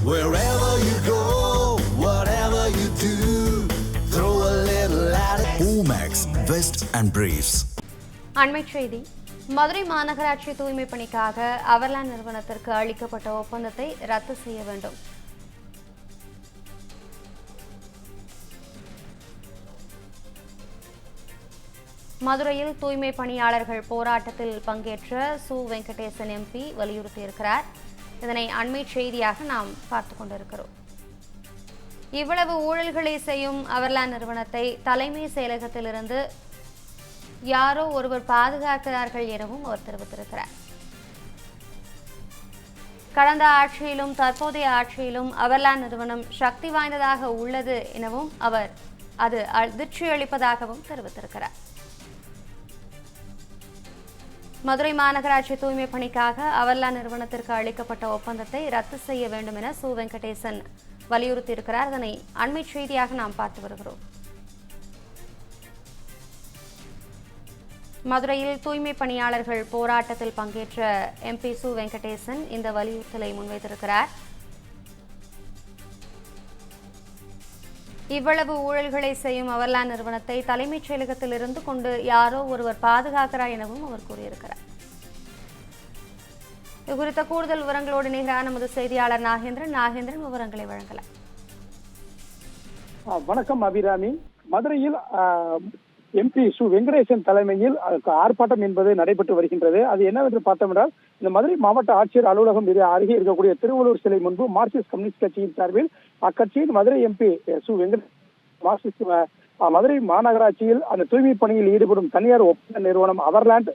Wherever you go, whatever you do, throw a little at it. Omax, Vest and Briefs. அண்மைச் செய்தி. மதுரை மாநகராட்சி தூய்மை பணிக்காக அவர்லாண்ட் நிறுவனத்திற்கு அளிக்கப்பட்ட ஒப்பந்தத்தை ரத்து செய்ய வேண்டும். மதுரையில் தூய்மை பணியாளர்கள் போராட்டத்தில் பங்கேற்ற சு வெங்கடேசன் எம்பி வலியுறுத்தியிருக்கிறார். இதனை அண்மைச் செய்தியாக நாம் பார்த்துக் கொண்டிருக்கிறோம். இவ்வளவு ஊழல்களை செய்யும் அவர்லாண்ட் நிறுவனத்தை தலைமை செயலகத்திலிருந்து யாரோ ஒருவர் பாதுகாக்கிறார்கள் எனவும் அவர் தெரிவித்திருக்கிறார். கடந்த ஆட்சியிலும் தற்போதைய ஆட்சியிலும் அவர்லாண்ட் நிறுவனம் சக்தி வாய்ந்ததாக உள்ளது எனவும் அவர் அது அதிர்ச்சி அளிப்பதாகவும் தெரிவித்திருக்கிறார். மதுரை மாநகராட்சி தூய்மை பணிக்காக அவர்லாண்ட் நிறுவனத்திற்கு அளிக்கப்பட்ட ஒப்பந்தத்தை ரத்து செய்ய வேண்டும் என சு வெங்கடேசன் வலியுறுத்தியிருக்கிறார். அதனை அண்மைச் செய்தியாக நாம் பார்த்து வருகிறோம். மதுரையில் தூய்மை பணியாளர்கள் போராட்டத்தில் பங்கேற்ற எம்பி சு வெங்கடேசன் இந்த வலியுறுத்தலை முன்வைத்திருக்கிறார். இவ்வளவு ஊழல்களை செய்யும் அவர்லாண்ட் நிறுவனத்தை தலைமைச் செயலகத்தில் இருந்து கொண்டு யாரோ ஒருவர் பாதுகாக்கிறார் எனவும் அவர் கூறியிருக்கிறார். இது குறித்த கூடுதல் விவரங்களோடு இணைகிறார் நமது செய்தியாளர் நாகேந்திரன் விவரங்களை வழங்கலாம். வணக்கம் அபிராமி. மதுரையில் எம்பி சு வெங்கடேசன் தலைமையில் ஆர்ப்பாட்டம் என்பது நடைபெற்று வருகின்றது. அது என்னவென்று பார்த்தோம் என்றால், இந்த மதுரை மாவட்ட ஆட்சியர் அலுவலகம் அருகே இருக்கக்கூடிய திருவள்ளூர் சிலை முன்பு மார்க்சிஸ்ட் கம்யூனிஸ்ட் கட்சியின் சார்பில் அக்கட்சியின் மதுரை எம்பி சு வெங்கடேசன் மதுரை மாநகராட்சியில் அந்த தூய்மை பணியில் ஈடுபடும் தனியார் ஒப்பந்த நிறுவனம் அவர்லாண்ட்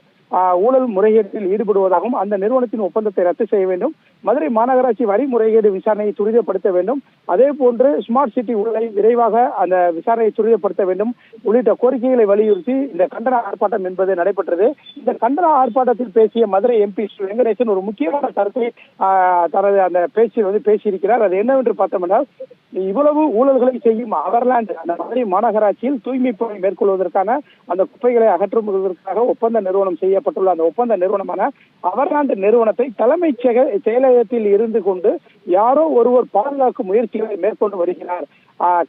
ஊழல் முறைகேட்டில் ஈடுபடுவதாகவும் அந்த நிறுவனத்தின் ஒப்பந்தத்தை ரத்து செய்ய வேண்டும், மதுரை மாநகராட்சி வரி முறைகேடு விசாரணையை துரிதப்படுத்த வேண்டும், அதே போன்று ஸ்மார்ட் சிட்டி ஊழலை விரைவாக அந்த விசாரணையை துரிதப்படுத்த வேண்டும் உள்ளிட்ட கோரிக்கைகளை வலியுறுத்தி இந்த கண்டன ஆர்ப்பாட்டம் என்பது நடைபெற்றது. இந்த கண்டன ஆர்ப்பாட்டத்தில் பேசிய மதுரை எம்பி வெங்கடேசன் ஒரு முக்கியமான கருத்தை தனது அந்த பேச்சில் பேசியிருக்கிறார். அது என்னவென்று பார்த்தோம் என்றால், இவ்வளவு ஊழல்களை செய்யும் அவர்லாண்ட் அந்த மதுரை மாநகராட்சியில் தூய்மை பணி மேற்கொள்வதற்கான அந்த குப்பைகளை அகற்றுவதற்காக ஒப்பந்த நிறுவனம் செய்யப்பட்டுள்ள அந்த ஒப்பந்த நிறுவனமான அவர்லாண்ட் நிறுவனத்தை தலைமை செயலகத்தில் இருந்து கொண்டு யாரோ ஒருவர் பாதுகாக்கும் முயற்சிகளை மேற்கொண்டு வருகிறார்.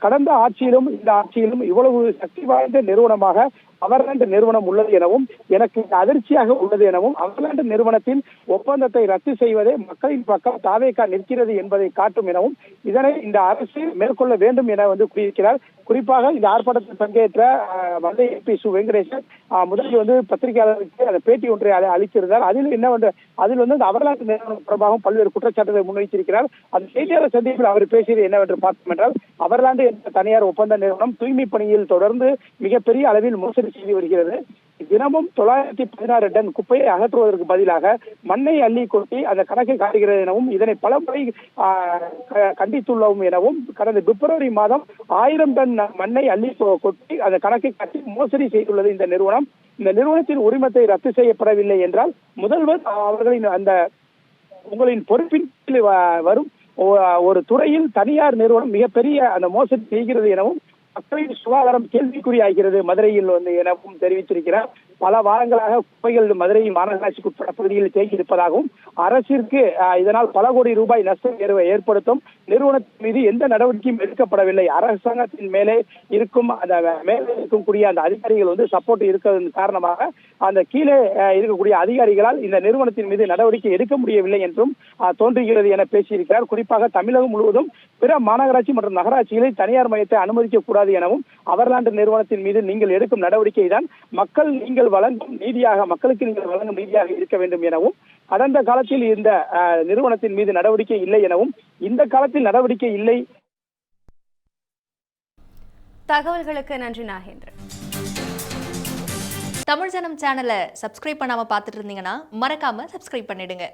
கடந்த ஆட்சியிலும் இந்த ஆட்சியிலும் இவ்வளவு சக்தி வாய்ந்த நிறுவனமாக அவர்லாண்ட் நிறுவனம் உள்ளது எனவும் எனக்கு அதிர்ச்சியாக உள்ளது எனவும் அவர்லாண்ட் நிறுவனத்தின் ஒப்பந்தத்தை ரத்து செய்வதே மக்களின் பக்கம் தாவேகா நிற்கிறது என்பதை காட்டும் எனவும் இதனை இந்த அரசு மேற்கொள்ள வேண்டும் என கூறியிருக்கிறார். குறிப்பாக இந்த ஆர்ப்பாட்டத்தில் பங்கேற்ற மதுரை எம்பி சு வெங்கடேசன் முதலில் பத்திரிகையாளருக்கு அந்த பேட்டி ஒன்றை அளித்திருந்தார். அதில் அந்த அவர்லாண்ட் நிறுவனம் தொடர்பாகவும் பல்வேறு குற்றச்சாட்டுகளை முன்வைத்திருக்கிறார். அந்த செய்தியாளர் சந்திப்பில் அவர் பேசியது என்னவென்று பார்த்தோம் என்றால், அவர்லாண்ட் என்ற தனியார் ஒப்பந்த நிறுவனம் தூய்மை பணியில் தொடர்ந்து மிகப்பெரிய அளவில் மோசடி செய்து வருகிறது. தினமும் 916 டன் குப்பையை அகற்றுவதற்கு பதிலாக மண்ணை அள்ளி கொட்டி அந்த கணக்கை காட்டுகிறது எனவும் இதனை பல முறை கண்டித்துள்ளோம் எனவும் கடந்த பிப்ரவரி மாதம் 1000 டன் மண்ணை அள்ளி கொட்டி அந்த கணக்கை காட்டி மோசடி செய்துள்ளது இந்த நிறுவனம். இந்த நிறுவனத்தின் உரிமத்தை ரத்து செய்யப்படவில்லை என்றால் முதல்வர் அவர்களின் அந்த உங்களின் பொறுப்பின் வரும் ஒரு துறையில் தனியார் நிறுவனம் மிகப்பெரிய அந்த மோசடி செய்கிறது எனவும் மக்களின் சுகாதாரம் கேள்விக்குறியாகிறது மதுரையில் எனவும் தெரிவித்திருக்கிறார். பல வாரங்களாக குப்பைகள் மதுரை மாநகராட்சிக்கு உட்பட்ட பகுதியில் தேங்கி இருப்பதாகவும் அரசிற்கு இதனால் பல கோடி ரூபாய் நஷ்டம் ஏற்படுத்தும், நிறுவனத்தின் மீது எந்த நடவடிக்கையும் எடுக்கப்படவில்லை, அரசாங்கத்தின் மேலே இருக்கும் அந்த மேலே இருக்கக்கூடிய அந்த அதிகாரிகள் சப்போர்ட் இருக்கிறது காரணமாக அந்த கீழே இருக்கக்கூடிய அதிகாரிகளால் இந்த நிறுவனத்தின் மீது நடவடிக்கை எடுக்க முடியவில்லை என்றும் தோன்றுகிறது என பேசியிருக்கிறார். குறிப்பாக தமிழகம் முழுவதும் பிற மாநகராட்சி மற்றும் நகராட்சிகளில் தனியார் மையத்தை அனுமதிக்க கூடாது எனவும் அவர்லாண்ட் நிறுவனத்தின் மீது நீங்கள் எடுக்கும் நடவடிக்கை தான் மக்களுக்கு நீங்கள் வழங்கும் நீதியாக இருக்க வேண்டும் எனவும் கடந்த காலத்தில் இந்த நிறுவனத்தின் மீது நடவடிக்கை இல்லை எனவும் இந்த காலத்தில் நடவடிக்கை இல்லை. தகவல்களுக்கு நன்றி நாகேந்திரன். தமிழ் ஜனம் சேனலை சப்ஸ்கிரைப் பண்ணாம பார்த்துட்டு இருந்தீங்கன்னா மறக்காம சப்ஸ்கிரைப் பண்ணிடுங்க.